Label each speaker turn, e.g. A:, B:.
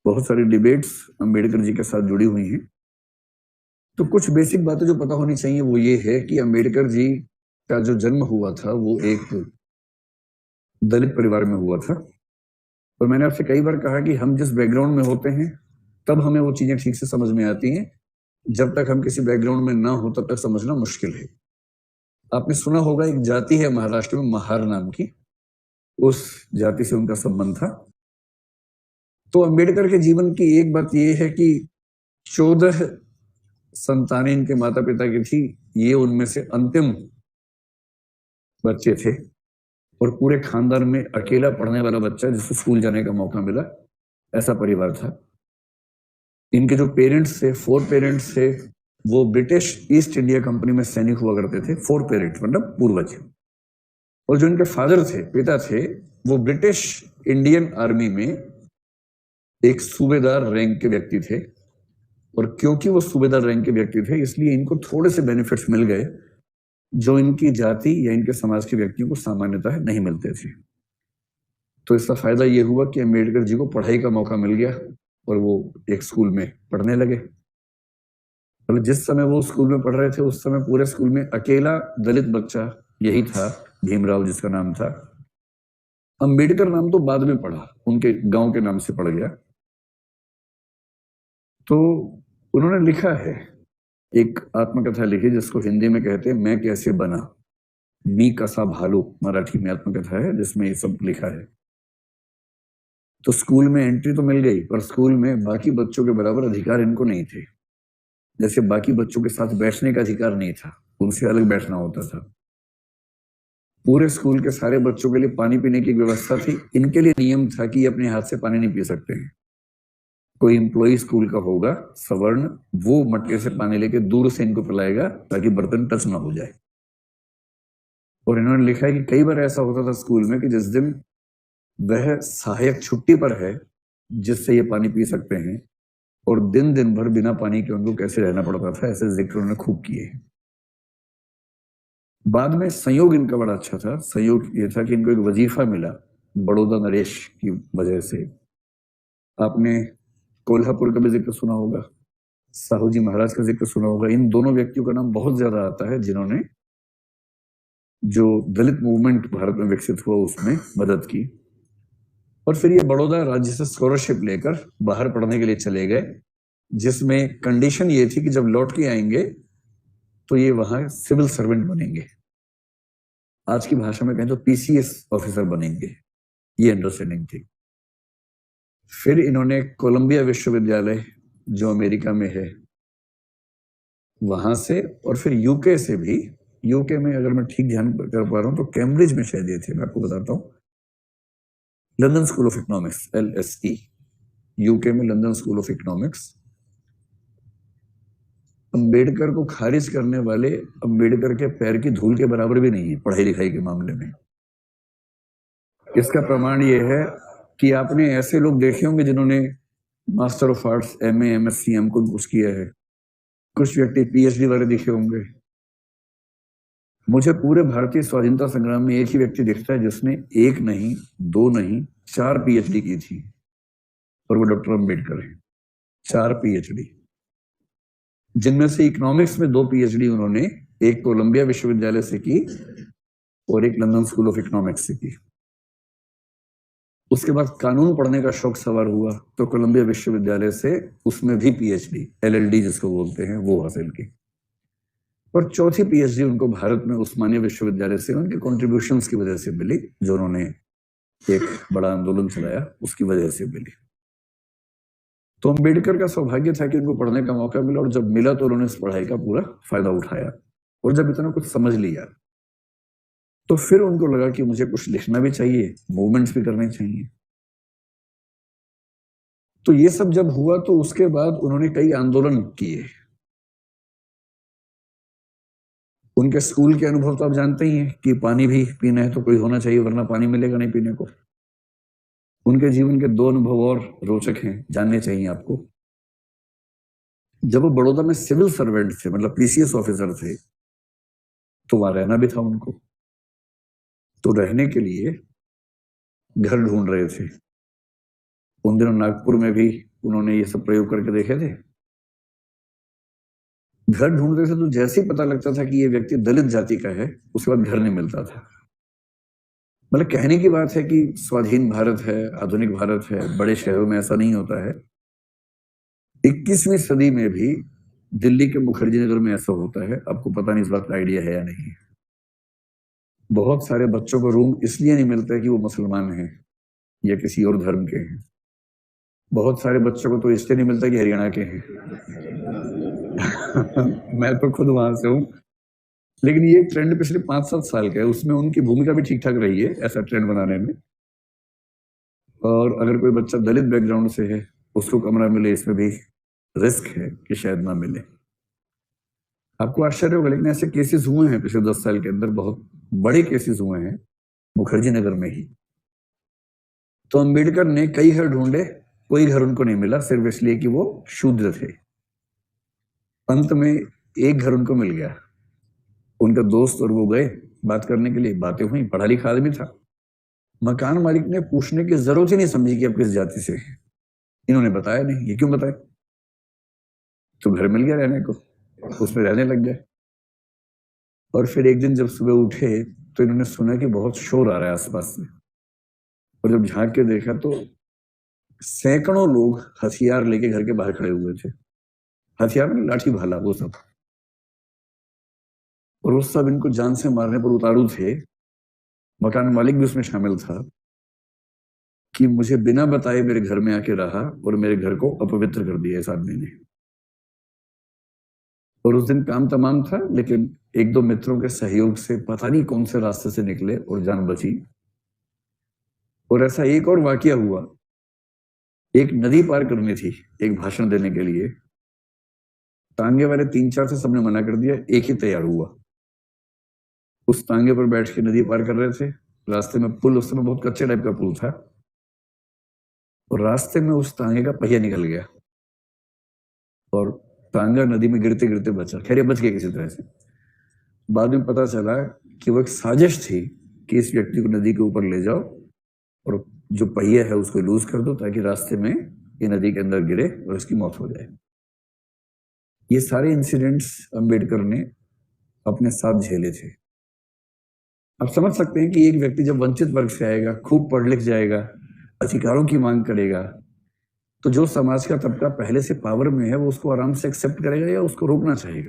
A: बहुत सारी डिबेट्स अंबेडकर जी के साथ जुड़ी हुई हैं। तो कुछ बेसिक बातें जो पता होनी चाहिए वो ये है कि अंबेडकर जी का जो जन्म हुआ था वो एक दलित परिवार में हुआ था। और मैंने आपसे कई बार कहा कि हम जिस बैकग्राउंड में होते हैं तब हमें वो चीजें ठीक से समझ में आती हैं, जब तक हम किसी बैकग्राउंड में ना हो तब तक समझना मुश्किल है। आपने सुना होगा एक जाति है महाराष्ट्र में महार नाम की, उस जाति से उनका संबंध था। तो अंबेडकर के जीवन की एक बात यह है कि 14 संतानें इनके माता पिता की थी, ये उनमें से अंतिम बच्चे थे और पूरे खानदान में अकेला पढ़ने वाला बच्चा जिसको स्कूल जाने का मौका मिला, ऐसा परिवार था। इनके जो पेरेंट्स थे, 4 पेरेंट्स थे, वो ब्रिटिश ईस्ट इंडिया कंपनी में सैनिक हुआ करते थे। 4 पेरेंट्स मतलब पूर्वज। और जो इनके फादर थे, पिता थे, वो ब्रिटिश इंडियन आर्मी में एक सूबेदार रैंक के व्यक्ति थे। और क्योंकि वो सूबेदार रैंक के व्यक्ति थे इसलिए इनको थोड़े से बेनिफिट्स मिल गए जो इनकी जाति या इनके समाज के व्यक्तियों को सामान्यतः नहीं मिलते थे। तो इसका फायदा ये हुआ कि अम्बेडकर जी को पढ़ाई का मौका मिल गया और वो एक स्कूल में पढ़ने लगे। मतलब जिस समय वो स्कूल में पढ़ रहे थे उस समय पूरे स्कूल में अकेला दलित बच्चा यही था, भीमराव जिसका नाम था। अम्बेडकर नाम तो बाद में पढ़ा, उनके गांव के नाम से पड़ गया। तो उन्होंने लिखा है, एक आत्मकथा लिखी जिसको हिंदी में कहते हैं मैं कैसे बना, मी कसा भालू मराठी में आत्मकथा है जिसमें ये सब लिखा है। तो स्कूल में एंट्री तो मिल गई पर स्कूल में बाकी बच्चों के बराबर अधिकार इनको नहीं थे। जैसे बाकी बच्चों के साथ बैठने का अधिकार नहीं था, उनसे अलग बैठना होता था। पूरे स्कूल के सारे बच्चों के लिए पानी पीने की व्यवस्था थी, इनके लिए नियम था कि अपने हाथ से पानी नहीं पी सकते हैं। कोई एम्प्लॉय स्कूल का होगा सवर्ण, वो मटके से पानी लेके दूर से इनको पिलाएगा ताकि बर्तन टच ना हो जाए। और इन्होंने लिखा है कि कई बार ऐसा होता था स्कूल में कि जिस दिन वह सहायक छुट्टी पर है जिससे ये पानी पी सकते हैं, और दिन दिन भर बिना पानी के उनको कैसे रहना पड़ता था, ऐसे जिक्र उन्होंने खूब किए। बाद में संयोग इनका बड़ा अच्छा था। संयोग ये था कि इनको एक वजीफा मिला बड़ौदा नरेश की वजह से। आपने कोल्हापुर का भी जिक्र सुना होगा, साहू जी महाराज का जिक्र सुना होगा। इन दोनों व्यक्तियों का नाम बहुत ज्यादा आता है जिन्होंने जो दलित मूवमेंट भारत में विकसित हुआ उसमें मदद की। और फिर ये बड़ौदा राज्य से स्कॉलरशिप लेकर बाहर पढ़ने के लिए चले गए, जिसमें कंडीशन ये थी कि जब लौट के आएंगे तो ये वहां सिविल सर्वेंट बनेंगे, आज की भाषा में कहें तो पीसीएस ऑफिसर बनेंगे, ये अंडरस्टैंडिंग थी। फिर इन्होंने कोलंबिया विश्वविद्यालय जो अमेरिका में है वहां से, और फिर यूके से भी, यूके में अगर मैं ठीक ध्यान कर पा रहा हूं तो कैम्ब्रिज में शायद ये थे, मैं आपको बताता हूं, London school of economics LSE, UK में London school of economics. Ambedkar को खारिज करने वाले अंबेडकर के पैर की धूल के बराबर भी नहीं है पढ़ाई लिखाई के मामले में। इसका प्रमाण यह है कि आपने ऐसे लोग देखे होंगे जिन्होंने master of arts, MA MSc M.Com कुछ किया है, कुछ व्यक्ति PhD वाले दिखे होंगे। मुझे पूरे भारतीय स्वाधीनता संग्राम में एक ही व्यक्ति दिखता है जिसने 1 नहीं 2 नहीं 4 PhD की थी, और वो डॉक्टर अंबेडकर है। 4 PhD, जिनमें से इकोनॉमिक्स में 2 PhD उन्होंने एक कोलंबिया विश्वविद्यालय से की और एक लंदन स्कूल ऑफ इकोनॉमिक्स से की। उसके बाद कानून पढ़ने का शौक सवार हुआ तो कोलंबिया विश्वविद्यालय से उसमें भी PhD LLD जिसको बोलते हैं वो हासिल की। और चौथी PhD उनको भारत में उस्मानिया विश्वविद्यालय से उनके कॉन्ट्रीब्यूशंस की वजह से मिली, जो उन्होंने एक बड़ा आंदोलन चलाया उसकी वजह से मिली। तो अंबेडकर का सौभाग्य था कि उनको पढ़ने का मौका मिला, और जब मिला तो उन्होंने इस पढ़ाई का पूरा फायदा उठाया। और जब इतना कुछ समझ लिया तो फिर उनको लगा कि मुझे कुछ लिखना भी चाहिए, मूवमेंट्स भी करने चाहिए। तो ये सब जब हुआ तो उसके बाद उन्होंने कई आंदोलन किए। उनके स्कूल के अनुभव तो आप जानते ही हैं कि पानी भी पीना है तो कोई होना चाहिए वरना पानी मिलेगा नहीं पीने को। उनके जीवन के 2 अनुभव और रोचक हैं, जानने चाहिए आपको। जब वो बड़ौदा में सिविल सर्वेंट थे, मतलब PCS ऑफिसर थे, तो वहां रहना भी था उनको। तो रहने के लिए घर ढूंढ रहे थे। उन दिनों नागपुर में भी उन्होंने ये सब प्रयोग करके देखे थे। घर ढूंढते थे तो जैसे ही पता लगता था कि ये व्यक्ति दलित जाति का है, उसके बाद घर नहीं मिलता था। मतलब कहने की बात है कि स्वाधीन भारत है, आधुनिक भारत है, बड़े शहरों में ऐसा नहीं होता है। 21वीं सदी में भी दिल्ली के मुखर्जी नगर में ऐसा होता है। आपको पता नहीं इस बात का आइडिया है या नहीं। बहुत सारे बच्चों को रूम इसलिए नहीं मिलता है कि वो मुसलमान हैं या किसी और धर्म के हैं। बहुत सारे बच्चों को तो इसलिए नहीं मिलता कि हरियाणा के हैं। मैं तो खुद वहां से हूँ। लेकिन ये ट्रेंड पिछले 5-7 साल का है, उसमें उनकी भूमिका भी ठीक ठाक रही है ऐसा ट्रेंड बनाने में। और अगर कोई बच्चा दलित बैकग्राउंड से है, उसको कमरा मिले, इसमें भी रिस्क है कि शायद ना मिले। आपको आश्चर्य होगा, लेकिन ऐसे केसेस हुए हैं पिछले 10 साल के अंदर, बहुत बड़े केसेस हुए हैं मुखर्जी नगर में ही। तो अंबेडकर ने कई घर ढूंढे, कोई घर उनको नहीं मिला, सिर्फ इसलिए कि वो शूद्र थे। अंत में एक घर उनको मिल गया। उनका दोस्त और वो गए बात करने के लिए, बातें हुई, पढ़ा लिखा आदमी था। मकान मालिक ने पूछने की जरूरत ही नहीं समझी कि आप किस जाति से हैं। इन्होंने बताया नहीं। ये क्यों बताए? तो घर मिल गया रहने को, उसमें रहने लग गए। और फिर एक दिन जब सुबह उठे तो इन्होंने सुना कि बहुत शोर आ रहा है आसपास से। और जब झांक के देखा तो सैकड़ों लोग हथियार लेके घर के बाहर खड़े हुए थे। हथियार में लाठी भाला वो सब। और वो सब इनको जान से मारने पर उतारू थे। मकान मालिक भी उसमें शामिल था कि मुझे बिना बताए मेरे घर में आके रहा और मेरे घर को अपवित्र कर दिया इस आदमी ने। और उस दिन काम तमाम था, लेकिन एक दो मित्रों के सहयोग से पता नहीं कौन से रास्ते से निकले और जान बची। और ऐसा एक और वाकया हुआ। एक नदी पार करनी थी एक भाषण देने के लिए। तांगे वाले 3-4 से सबने मना कर दिया, एक ही तैयार हुआ। उस तांगे पर बैठ के नदी पार कर रहे थे। रास्ते में पुल, उस समय बहुत कच्चे टाइप का पुल था, और रास्ते में उस तांगे का पहिया निकल गया और तांगा नदी में गिरते गिरते बचा। खैर, ये बच गया किसी तरह से। बाद में पता चला कि वो एक साजिश थी कि इस व्यक्ति को नदी के ऊपर ले जाओ और जो पहिया है उसको लूज कर दो, ताकि रास्ते में ये नदी के अंदर गिरे और इसकी मौत हो जाए। ये सारे इंसिडेंट्स अंबेडकर ने अपने साथ झेले थे। आप समझ सकते हैं कि एक व्यक्ति जब वंचित वर्ग से आएगा, खूब पढ़ लिख जाएगा, अधिकारों की मांग करेगा, तो जो समाज का तबका पहले से पावर में है वो उसको आराम से एक्सेप्ट करेगा या उसको रोकना चाहेगा।